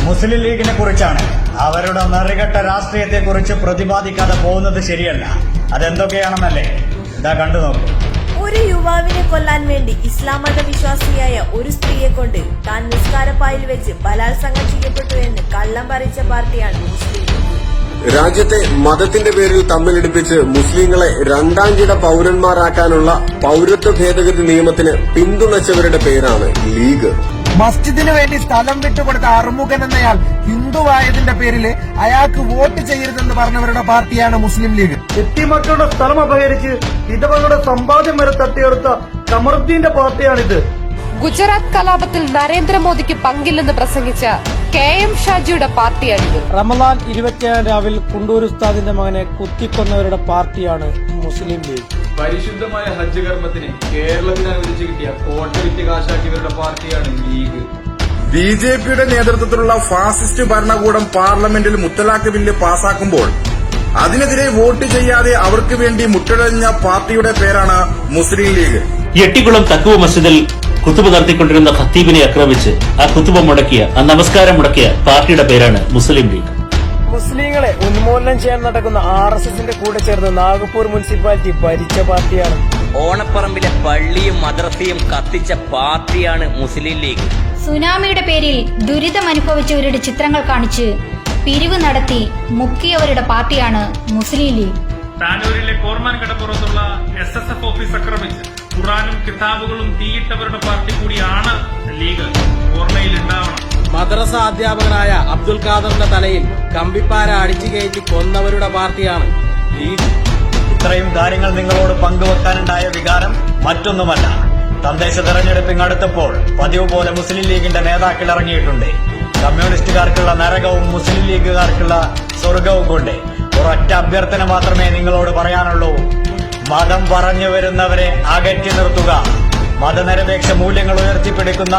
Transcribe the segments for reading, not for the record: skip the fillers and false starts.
മുസ്ലിം ലീഗിനെ കുറിച്ചാണ്. അവരുടെ നറികെട്ട രാഷ്ട്രീയത്തെ കുറിച്ച് പ്രതിപാദിക്കാതെ പോകുന്നത് ശരിയല്ല. അതെന്തൊക്കെയാണെന്നല്ലേ ഇതാ കണ്ടു നോക്കൂ. ഒരു യുവാവിനെ കൊല്ലാൻ വേണ്ടി ഇസ്ലാം മത വിശ്വാസിയായ ഒരു സ്ത്രീയെ കൊണ്ട് താൻ നിസ്കാരപ്പായിൽ വെച്ച് ബലാത്സംഗം ചെയ്യപ്പെട്ടു എന്ന് കള്ളം പറയിച്ച പാർട്ടിയാണ് മുസ്ലിം ലീഗ്. രാജ്യത്തെ മതത്തിന്റെ പേരിൽ തമ്മിലടിപ്പിച്ച് മുസ്ലിങ്ങളെ രണ്ടാം കിട പൌരന്മാരാക്കാനുള്ള പൌരത്വ ഭേദഗതി നിയമത്തിന് പിന്തുണച്ചവരുടെ പേരാണ് ലീഗ്. മസ്ജിദിന് വേണ്ടി സ്ഥലം വിട്ടുകൊടുത്ത അറുമുഖൻ എന്നയാൾ ഹിന്ദുവായതിന്റെ പേരിൽ അയാൾക്ക് വോട്ട് ചെയ്യരുതെന്ന് പറഞ്ഞവരുടെ പാർട്ടിയാണ് മുസ്ലിം ലീഗ്. എത്തിമക്കളുടെ സ്ഥലം അപഹരിച്ച് വിധവകളുടെ സമ്പാദ്യം വരെ തട്ടിയെടുത്ത കമറുദ്ദീന്റെ പാർട്ടിയാണിത്. ഗുജറാത്ത് കലാപത്തിൽ നരേന്ദ്രമോദിക്ക് പങ്കില്ലെന്ന് പ്രസംഗിച്ച KM ഷാജിയുടെ പാർട്ടിയാണിത്. റമദാൻ 27 രാവിൽ കുണ്ടൂർ ഉസ്താദിന്റെ മകനെ കുത്തിക്കൊന്നവരുടെ പാർട്ടിയാണ് മുസ്ലിം ലീഗ്. പരിശുദ്ധമായ ഹജ്ജ് കർമ്മത്തിന് കേരളത്തിന് അനുവദിച്ചു കിട്ടിയ കോട്ട വിറ്റ് കാശാക്കിയവരുടെ പാർട്ടിയാണ് ലീഗ്. BJPയുടെ നേതൃത്വത്തിലുള്ള ഫാസിസ്റ്റ് ഭരണകൂടം പാർലമെന്റിൽ മുത്തലാഖ് ബില്ല് പാസാക്കുമ്പോൾ അതിനെതിരെ വോട്ട് ചെയ്യാതെ അവർക്ക് വേണ്ടി മുട്ടടഞ്ഞ പാർട്ടിയുടെ പേരാണ് മുസ്ലിം ലീഗ്. എട്ടിക്കുളം തക്കുവ മസ്ജിദിൽ കുത്തുബ നടത്തിക്കൊണ്ടിരുന്ന ഖത്തീബിനെ ആക്രമിച്ച് ആ കുത്തുബ മുടക്കിയ, ആ നമസ്കാരം മുടക്കിയ പാർട്ടിയുടെ പേരാണ് മുസ്ലിം ലീഗ്. മുസ്ലിങ്ങളെ ഉന്മൂലനം ചെയ്യാൻ നടക്കുന്ന RSSന്റെ കൂടെ ചേർന്ന് നാഗപ്പൂർ മുനിസിപ്പാലിറ്റി ഭരിച്ച പാർട്ടിയാണ്. ഓണപ്പറമ്പിലെ പള്ളിയും മദ്രസയും കത്തിച്ച പാർട്ടിയാണ് മുസ്ലിം ലീഗ്. സുനാമിയുടെ പേരിൽ ദുരിതമനുഭവിച്ചവരുടെ ചിത്രങ്ങൾ കാണിച്ച് പിരിവ് നടത്തി മുക്കിയവരുടെ പാർട്ടിയാണ് മുസ്ലിം ലീഗ്. താനൂരിലെ കോർമാൻ കടപ്പുറത്തുള്ള SSF ഓഫീസ് ആക്രമിച്ച് ഖുറാനും കിതാബുകളും തീയിട്ടവരുടെ പാർട്ടി കൂടിയാണ് ലീഗ്. ഓർമ്മയിൽ ഉണ്ടാവണം. മദ്രസ അധ്യാപകനായ അബ്ദുൽ ഖാദറിന്റെ തലയിൽ കമ്പിപ്പാര അടിച്ചു കയറ്റി കൊന്നവരുടെ പാർട്ടിയാണ് ലീഗ്. ഇത്രയും കാര്യങ്ങൾ നിങ്ങളോട് പങ്കുവെക്കാനുണ്ടായ വികാരം മറ്റൊന്നുമല്ല. തദ്ദേശ തെരഞ്ഞെടുപ്പിന് അടുത്തപ്പോൾ പതിവ് പോലെ മുസ്ലിം ലീഗിന്റെ നേതാക്കൾ ഇറങ്ങിയിട്ടുണ്ട്. കമ്മ്യൂണിസ്റ്റുകാർക്കുള്ള നരകവും മുസ്ലിം ലീഗുകാർക്കുള്ള സ്വർഗവും കൊണ്ട് ഒരൊറ്റ അഭ്യർത്ഥന മാത്രമേ നിങ്ങളോട് പറയാനുള്ളൂ. മതം പറഞ്ഞു വരുന്നവരെ അകറ്റി നിർത്തുക. മതനിരപേക്ഷ മൂല്യങ്ങൾ ഉയർത്തിപ്പിടിക്കുന്ന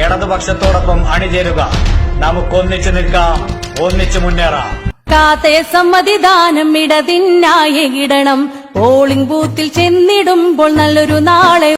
ഇടതുപക്ഷത്തോടൊപ്പം അണിചേരുക. നമുക്കൊന്നിച്ചു നിൽക്കാം, ഒന്നിച്ചു മുന്നേറാം. കാത്തയ സമ്മതിദാനം ഇടതിനായി ഇടണം. പോളിംഗ് ബൂത്തിൽ ചെന്നിടുമ്പോൾ നല്ലൊരു നാളെ